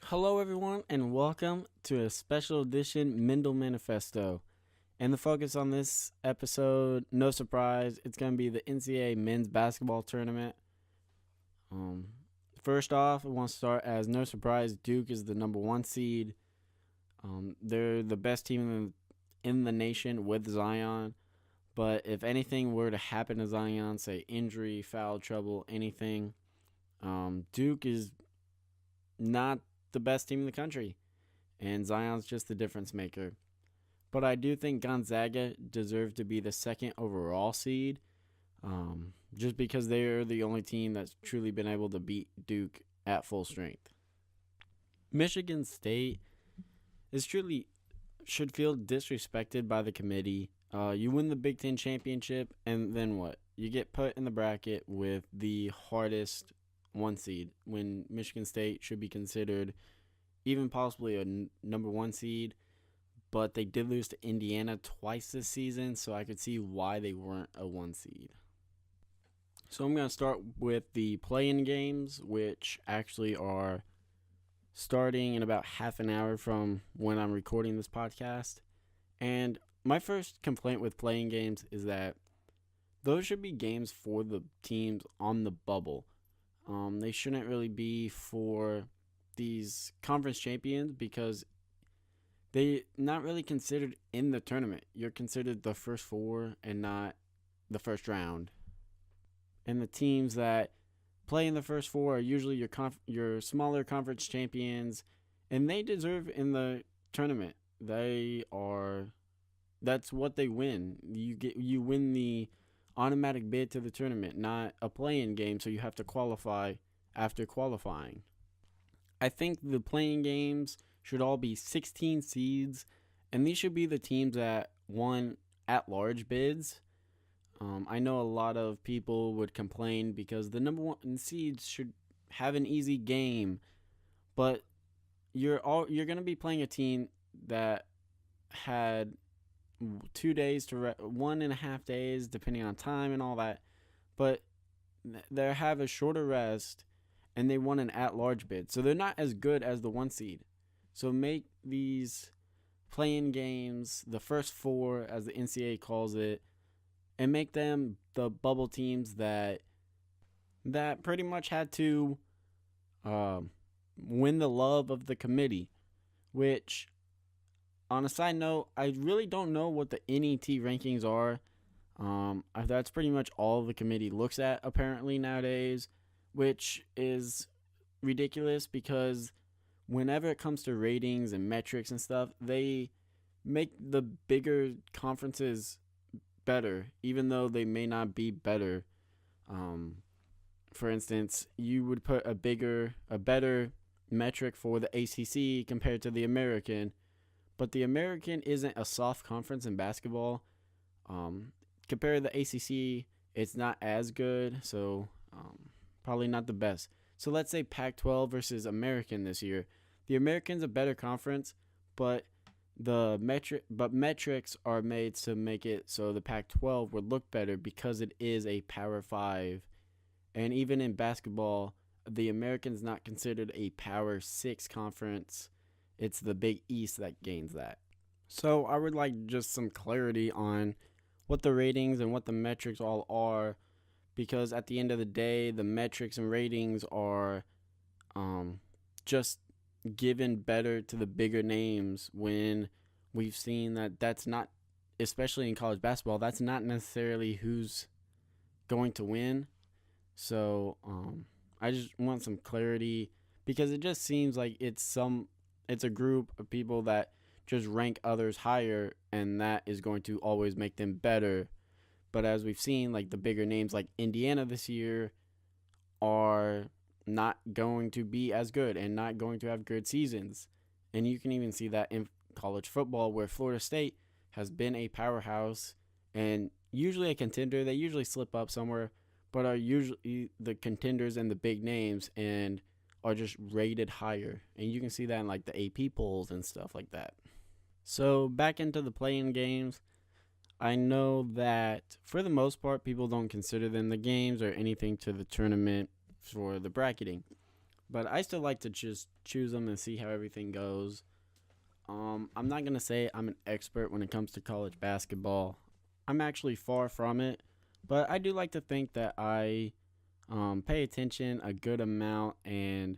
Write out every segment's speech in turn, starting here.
Hello, everyone, and welcome to a special edition Mendel Manifesto. And the focus on this episode, no surprise, it's going to be the NCAA men's basketball tournament. Um, First off, I want to start as no surprise. Duke is the number one seed. They're the best team in the nation with Zion. But if anything were to happen to Zion, say injury, foul trouble, anything, Duke is not the best team in the country, and Zion's just the difference maker. But I do think Gonzaga deserved to be the second overall seed, just because they're the only team that's truly been able to beat Duke at full strength. Michigan State should feel disrespected by the committee. You win the Big Ten championship, and then what? You get put in the bracket with the hardest one seed when Michigan State should be considered even possibly a number one seed, but they did lose to Indiana twice this season, so I could see why they weren't a one seed. So I'm going to start with the play-in games, which actually are starting in about half an hour from when I'm recording this podcast. And my first complaint with play-in games is that those should be games for the teams on the bubble. They shouldn't really be for these conference champions because they're not really considered in the tournament. You're considered the first four and not the first round. And the teams that play in the first four are usually your smaller conference champions, and they deserve in the tournament. That's what they win. You win the automatic bid to the tournament, not a play-in game, so you have to qualify after qualifying. I think the play-in games should all be 16 seeds, and these should be the teams that won at-large bids. I know a lot of people would complain because the number one seeds should have an easy game, but you're going to be playing a team that had 2 days to 1.5 days, depending on time and all that, but they have a shorter rest, and they won an at-large bid, so they're not as good as the one seed. So make these play-in games the first four, as the NCAA calls it, and make them the bubble teams that pretty much had to win the love of the committee. Which, on a side note, I really don't know what the NET rankings are. That's pretty much all the committee looks at apparently nowadays, which is ridiculous because whenever it comes to ratings and metrics and stuff, they make the bigger conferences better, even though they may not be better. For instance, you would put a better metric for the ACC compared to the American, but the American isn't a soft conference in basketball. Compared to the ACC, it's not as good, so probably not the best. So let's say Pac-12 versus American this year. The American's a better conference, but metrics are made to make it so the Pac-12 would look better because it is a Power 5. And even in basketball, the American's not considered a Power 6 conference. It's the Big East that gains that. So I would like just some clarity on what the ratings and what the metrics all are, because at the end of the day, the metrics and ratings are just given better to the bigger names when we've seen that that's not, especially in college basketball, that's not necessarily who's going to win. So I just want some clarity because it just seems like it's a group of people that just rank others higher, and that is going to always make them better. But as we've seen, like the bigger names like Indiana this year are not going to be as good and not going to have good seasons. And you can even see that in college football, where Florida State has been a powerhouse and usually a contender. They usually slip up somewhere, but are usually the contenders and the big names and are just rated higher. And you can see that in like the AP polls and stuff like that. So back into the play-in games, I know that for the most part, people don't consider them the games or anything to the tournament for the bracketing. but I still like to just choose them and see how everything goes. I'm not gonna say I'm an expert when it comes to college basketball. I'm actually far from it, but I do like to think that I pay attention a good amount, and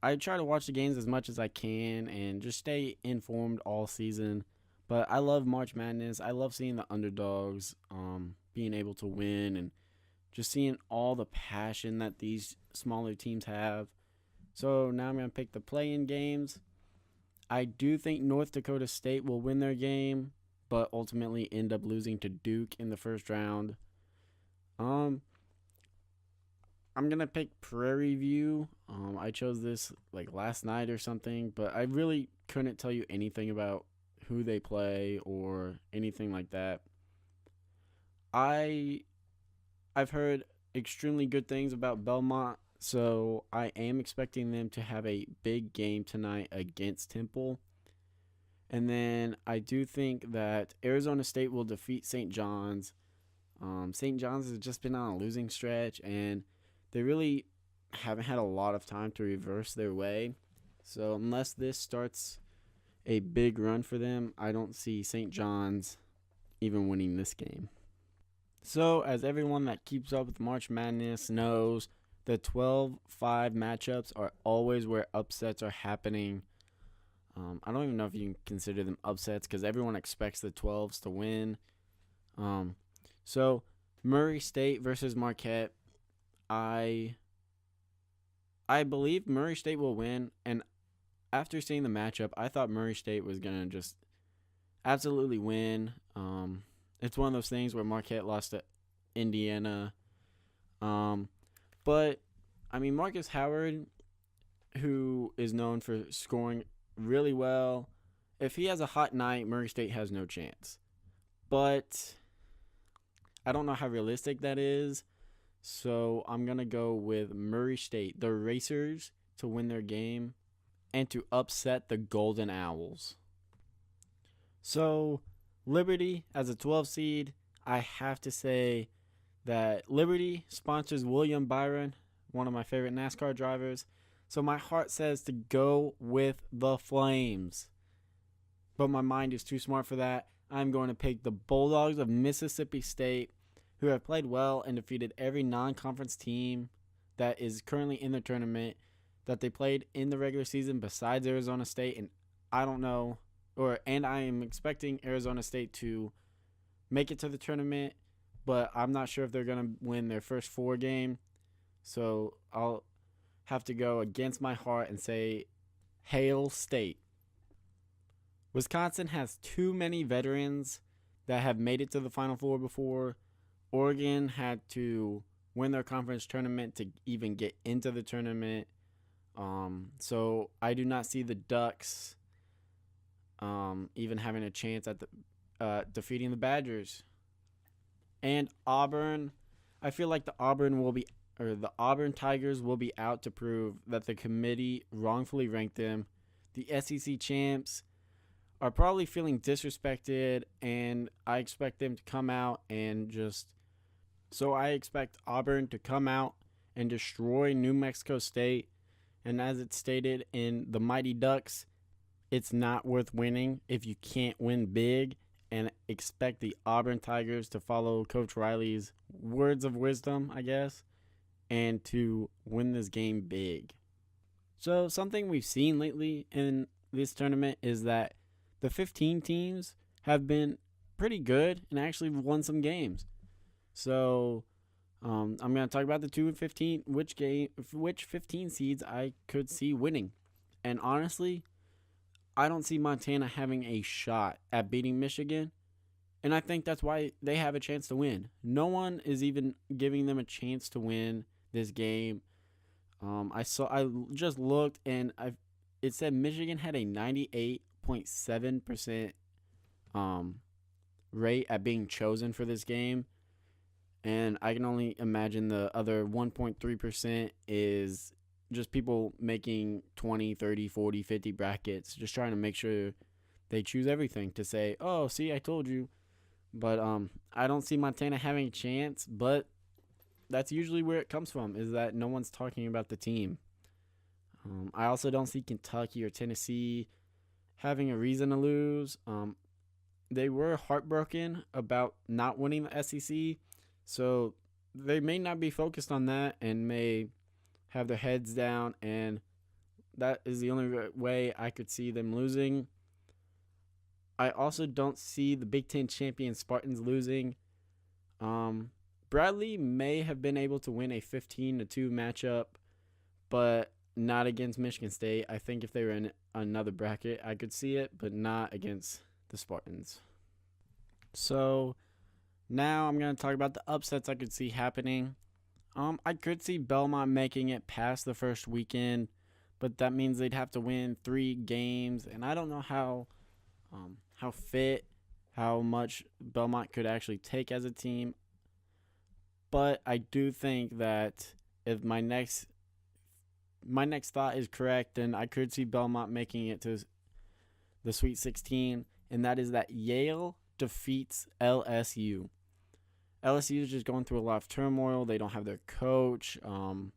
I try to watch the games as much as I can and just stay informed all season. But I love March Madness. I love seeing the underdogs being able to win and just seeing all the passion that these smaller teams have. So now I'm going to pick the play-in games. I do think North Dakota State will win their game, but ultimately end up losing to Duke in the first round. I'm going to pick Prairie View. I chose this like last night or something, but I really couldn't tell you anything about who they play or anything like that. I've heard extremely good things about Belmont, so I am expecting them to have a big game tonight against Temple. And then I do think that Arizona State will defeat St. John's. St. John's has just been on a losing stretch, and they really haven't had a lot of time to reverse their way. So unless this starts a big run for them, I don't see St. John's even winning this game. So, as everyone that keeps up with March Madness knows, the 12-5 matchups are always where upsets are happening. I don't even know if you can consider them upsets because everyone expects the 12s to win. So, Murray State versus Marquette. I believe Murray State will win, and after seeing the matchup, I thought Murray State was going to just absolutely win. It's one of those things where Marquette lost to Indiana. But, I mean, Marcus Howard, who is known for scoring really well, if he has a hot night, Murray State has no chance. But I don't know how realistic that is. So I'm going to go with Murray State, the Racers, to win their game and to upset the Golden Owls. So Liberty as a 12 seed, I have to say that Liberty sponsors William Byron, one of my favorite NASCAR drivers. So my heart says to go with the Flames. But my mind is too smart for that. I'm going to pick the Bulldogs of Mississippi State, who have played well and defeated every non-conference team that is currently in the tournament that they played in the regular season besides Arizona State. And I don't know, and I am expecting Arizona State to make it to the tournament, but I'm not sure if they're going to win their first 4 game. So I'll have to go against my heart and say Hail State. Wisconsin has too many veterans that have made it to the Final Four before. Oregon had to win their conference tournament to even get into the tournament. So I do not see the Ducks even having a chance at the defeating the Badgers. And Auburn, I feel like the Auburn Tigers will be out to prove that the committee wrongfully ranked them. The SEC champs are probably feeling disrespected, and I expect them to come out and I expect Auburn to come out and destroy New Mexico State. And as it's stated in the Mighty Ducks, it's not worth winning if you can't win big, and expect the Auburn Tigers to follow Coach Riley's words of wisdom, I guess, and to win this game big. So something we've seen lately in this tournament is that the 15 teams have been pretty good and actually won some games. So I'm going to talk about the 2 and 15, which 15 seeds I could see winning. And honestly, I don't see Montana having a shot at beating Michigan. And I think that's why they have a chance to win. No one is even giving them a chance to win this game. I just looked, and it said Michigan had a 98.7% rate at being chosen for this game. And I can only imagine the other 1.3% is just people making 20, 30, 40, 50 brackets, just trying to make sure they choose everything to say, oh, see, I told you. But I don't see Montana having a chance, but that's usually where it comes from, is that no one's talking about the team. I also don't see Kentucky or Tennessee having a reason to lose. They were heartbroken about not winning the SEC, so they may not be focused on that and may have their heads down, and that is the only way I could see them losing. I also don't see the Big Ten champion Spartans losing. Bradley may have been able to win a 15-2 matchup, but not against Michigan State. I think if they were in another bracket, I could see it, but not against the Spartans. So now I'm going to talk about the upsets I could see happening. I could see Belmont making it past the first weekend, but that means they'd have to win 3 games, and I don't know how fit, how much Belmont could actually take as a team. But I do think that if my next thought is correct, then I could see Belmont making it to the Sweet 16, and that is that Yale defeats LSU. LSU is just going through a lot of turmoil. They don't have their coach. You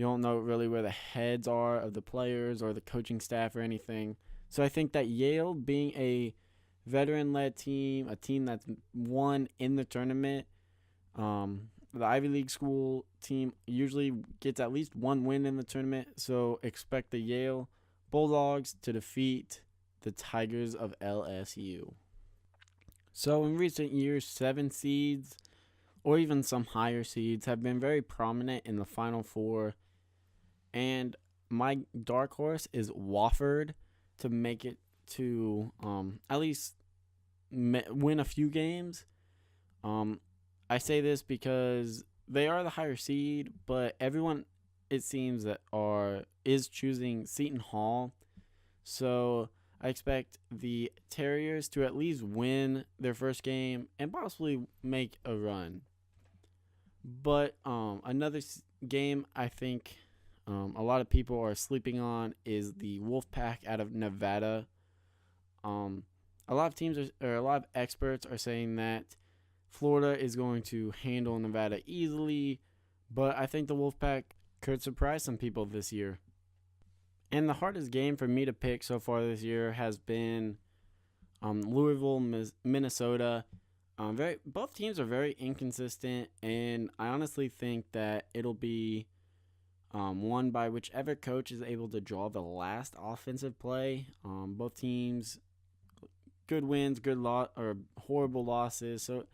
don't know really where the heads are of the players or the coaching staff or anything. So I think that Yale, being a veteran-led team, a team that's won in the tournament, the Ivy League school team usually gets at least 1 win in the tournament. So expect the Yale Bulldogs to defeat the Tigers of LSU. So in recent years, 7 seeds or even some higher seeds have been very prominent in the Final Four. And my dark horse is Wofford to make it to at least win a few games. I say this because they are the higher seed, but everyone, it seems, that is choosing Seton Hall. So I expect the Terriers to at least win their first game and possibly make a run. But another game I think a lot of people are sleeping on is the Wolfpack out of Nevada. A lot of experts are saying that Florida is going to handle Nevada easily, but I think the Wolfpack could surprise some people this year. And the hardest game for me to pick so far this year has been Louisville, Minnesota. Both teams are very inconsistent, and I honestly think that it'll be won by whichever coach is able to draw the last offensive play. Both teams, good wins, or horrible losses. So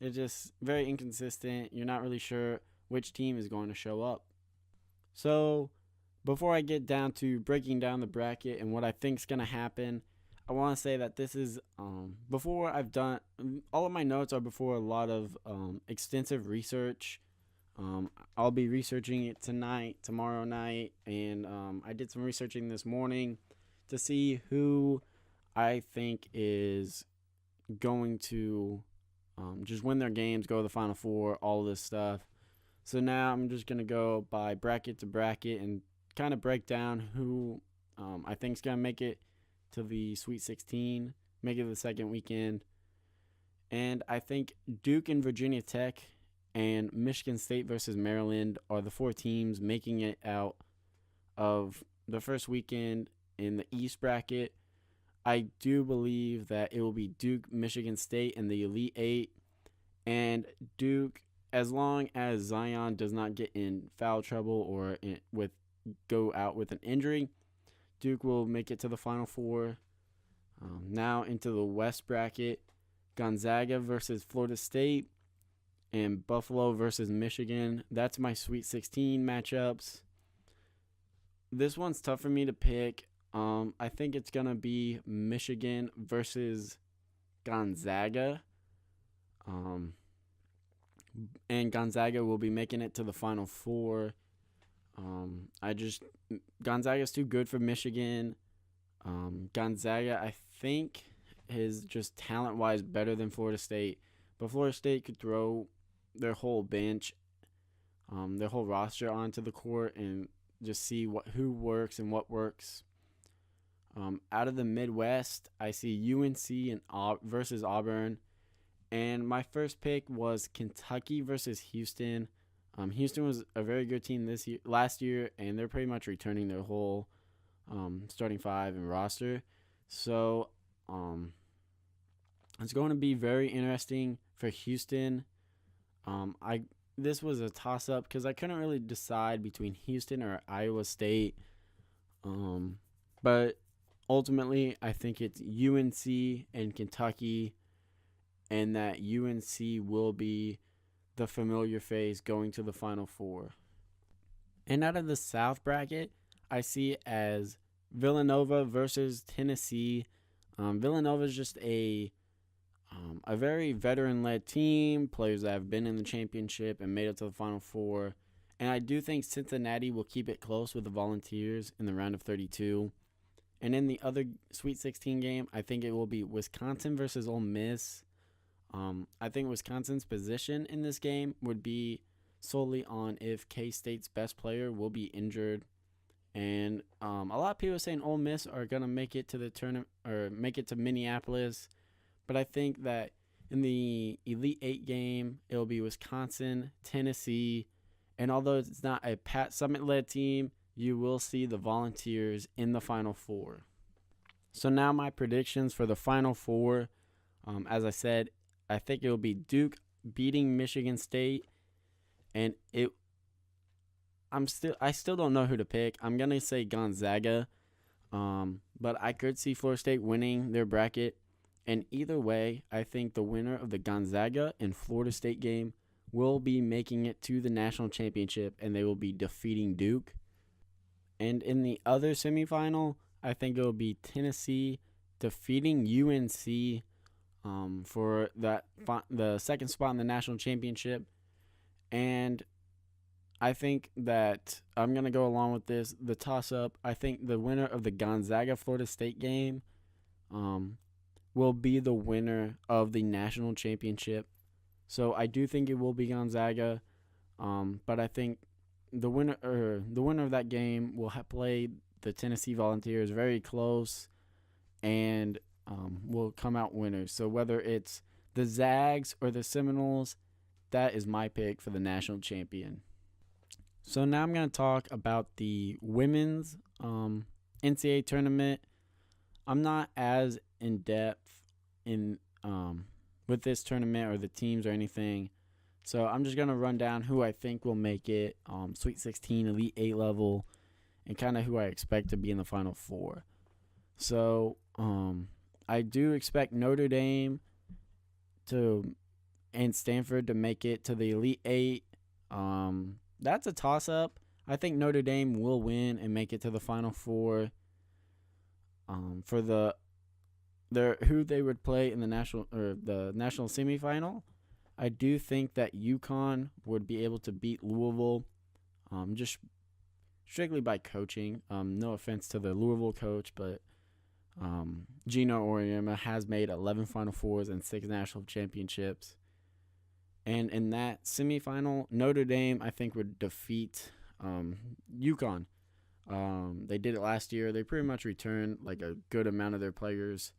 it's just very inconsistent. You're not really sure which team is going to show up. So before I get down to breaking down the bracket and what I think is going to happen, I want to say that this is before I've done all of my notes are before a lot of extensive research. I'll be researching it tomorrow night, and I did some researching this morning to see who I think is going to just win their games, go to the Final Four, all of this stuff. So now I'm just going to go by bracket to bracket and kind of break down who I think is going to make it to the Sweet 16, make it to the second weekend. And I think Duke and Virginia Tech and Michigan State versus Maryland are the 4 teams making it out of the first weekend in the East bracket. I do believe that it will be Duke, Michigan State, and the Elite 8. And Duke, as long as Zion does not get in foul trouble or go out with an injury, Duke will make it to the Final Four. Now into the West bracket, Gonzaga versus Florida State and Buffalo versus Michigan. That's my Sweet 16 matchups. This one's tough for me to pick. I think it's going to be Michigan versus Gonzaga. And Gonzaga will be making it to the Final Four. Gonzaga's too good for Michigan. Gonzaga, I think, is just talent-wise better than Florida State. But Florida State could throw their whole bench, their whole roster onto the court and just see who works and what works. Out of the Midwest, I see UNC versus Auburn. And my first pick was Kentucky versus Houston. Houston was a very good team last year, and they're pretty much returning their whole starting five and roster. So it's going to be very interesting for Houston. This was a toss up because I couldn't really decide between Houston or Iowa State. But ultimately, I think it's UNC and Kentucky, and that UNC will be the familiar face going to the Final Four. And out of the South bracket, I see it as Villanova versus Tennessee. Villanova is just a very veteran-led team, players that have been in the championship and made it to the Final Four. And I do think Cincinnati will keep it close with the Volunteers in the round of 32. And in the other Sweet 16 game, I think it will be Wisconsin versus Ole Miss. I think Wisconsin's position in this game would be solely on if K-State's best player will be injured. And a lot of people are saying Ole Miss are going to make it to the tournament or make it to Minneapolis. But I think that in the Elite Eight game, it will be Wisconsin, Tennessee. And although it's not a Pat Summitt-led team, you will see the Volunteers in the Final Four. So now my predictions for the Final Four. As I said, I think it will be Duke beating Michigan State, and I still don't know who to pick. I'm gonna say Gonzaga, but I could see Florida State winning their bracket. And either way, I think the winner of the Gonzaga and Florida State game will be making it to the national championship, and they will be defeating Duke. And in the other semifinal, I think it will be Tennessee defeating UNC for the second spot in the national championship. And I think that I'm going to go along with this, the toss-up. I think the winner of the Gonzaga-Florida State game will be the winner of the national championship. So I do think it will be Gonzaga, but I think the winner of that game will play the Tennessee Volunteers very close, and will come out winners. So whether it's the Zags or the Seminoles, that is my pick for the national champion. So now I'm going to talk about the women's NCAA tournament. I'm not as in depth in with this tournament or the teams or anything. So I'm just going to run down who I think will make it Sweet 16, Elite 8 level, and kind of who I expect to be in the Final Four. So I do expect Notre Dame and Stanford to make it to the Elite 8. That's a toss-up. I think Notre Dame will win and make it to the Final Four. For who they would play in the national semifinal, I do think that UConn would be able to beat Louisville, just strictly by coaching. No offense to the Louisville coach, but Gino Auriemma has made 11 Final Fours and 6 national championships. And in that semifinal, Notre Dame, I think, would defeat UConn. They did it last year. They pretty much returned like a good amount of their players.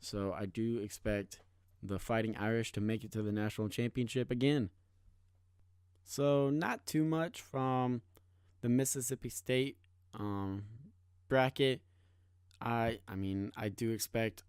So I do expect the Fighting Irish to make it to the national championship again. So not too much from the Mississippi State bracket. I do expect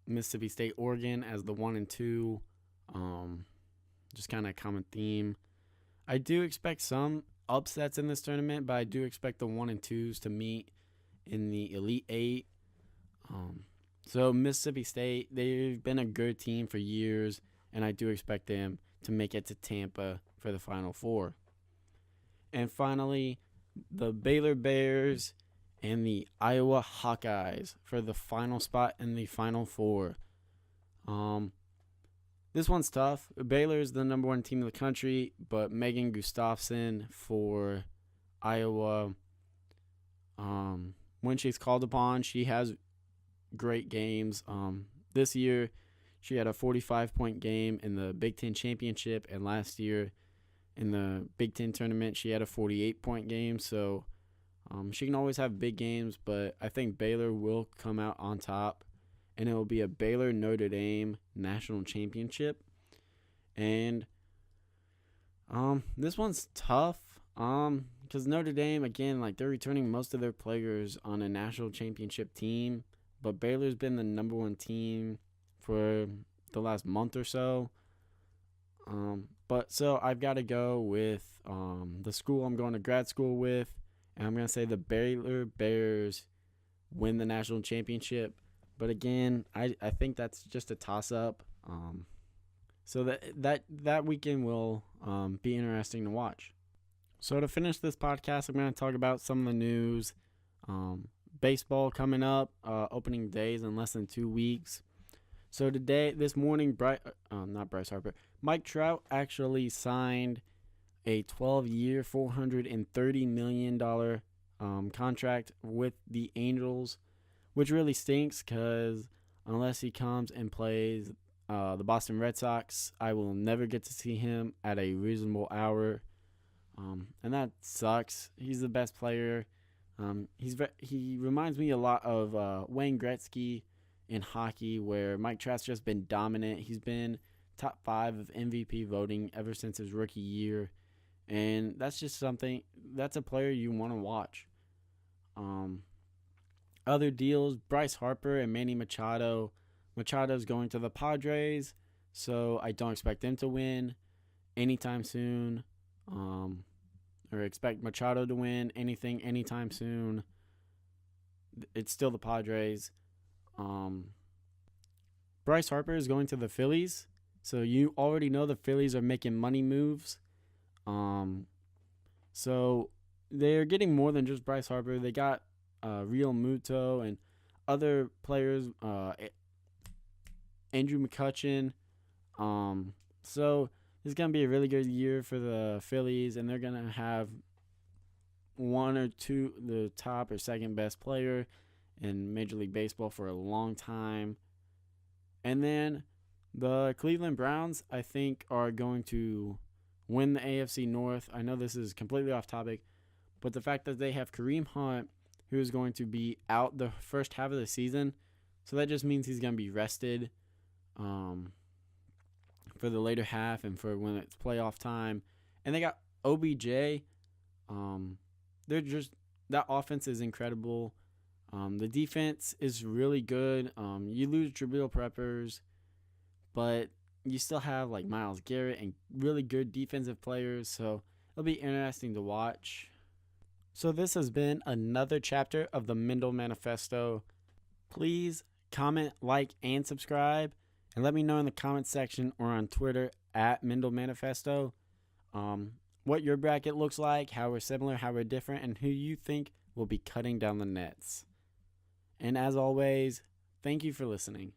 Mississippi State, Oregon as the 1 and 2. Just kind of a common theme. I do expect some upsets in this tournament, but I do expect the 1 and 2s to meet in the Elite 8. So Mississippi State, they've been a good team for years, and I do expect them to make it to Tampa for the Final Four. And finally, the Baylor Bears and the Iowa Hawkeyes for the final spot in the Final Four. This one's tough. Baylor is the number 1 team in the country, but Megan Gustafson for Iowa, when she's called upon, she has great games. This year, she had a 45-point game in the Big Ten Championship, and last year in the Big Ten Tournament, she had a 48-point game. So she can always have big games, but I think Baylor will come out on top, and it will be a Baylor-Notre Dame national championship. And This one's tough. Because Notre Dame, again, like, they're returning most of their players on a national championship team, but Baylor's been the number one team for the last month or so. But so I've got to go with the school I'm going to grad school with, and I'm going to say the Baylor Bears win the national championship. But again, I think that's just a toss-up. So that weekend will be interesting to watch. So to finish this podcast, I'm going to talk about some of the news. Baseball coming up, opening days in less than 2 weeks. So this morning, not Bryce Harper, Mike Trout actually signed a 12-year, $430 million contract with the Angels, which really stinks because unless he comes and plays the Boston Red Sox, I will never get to see him at a reasonable hour. And that sucks. He's the best player. He reminds me a lot of Wayne Gretzky in hockey, where Mike Trout's just been dominant. He's been top 5 of MVP voting ever since his rookie year. And that's just that's a player you want to watch. Other deals, Bryce Harper and Manny Machado. Machado's going to the Padres, so I don't expect them to win anytime soon. Or expect Machado to win anytime soon. It's still the Padres. Bryce Harper is going to the Phillies, so you already know the Phillies are making money moves. So they're getting more than just Bryce Harper. They got Real Muto and other players, Andrew McCutchen. So this is going to be a really good year for the Phillies, and they're going to have one or two, the top or second best player in Major League Baseball for a long time. And then the Cleveland Browns, I think, are going to win the AFC North. I know this is completely off topic, but the fact that they have Kareem Hunt, who is going to be out the first half of the season, so that just means he's going to be rested for the later half and for when it's playoff time. And they got OBJ. That offense is incredible. The defense is really good. You lose Jabril Peppers, but you still have like Myles Garrett and really good defensive players. So it'll be interesting to watch. So this has been another chapter of the Mendel Manifesto. Please comment, like, and subscribe. And let me know in the comment section or on Twitter at Mendel Manifesto what your bracket looks like, how we're similar, how we're different, and who you think will be cutting down the nets. And as always, thank you for listening.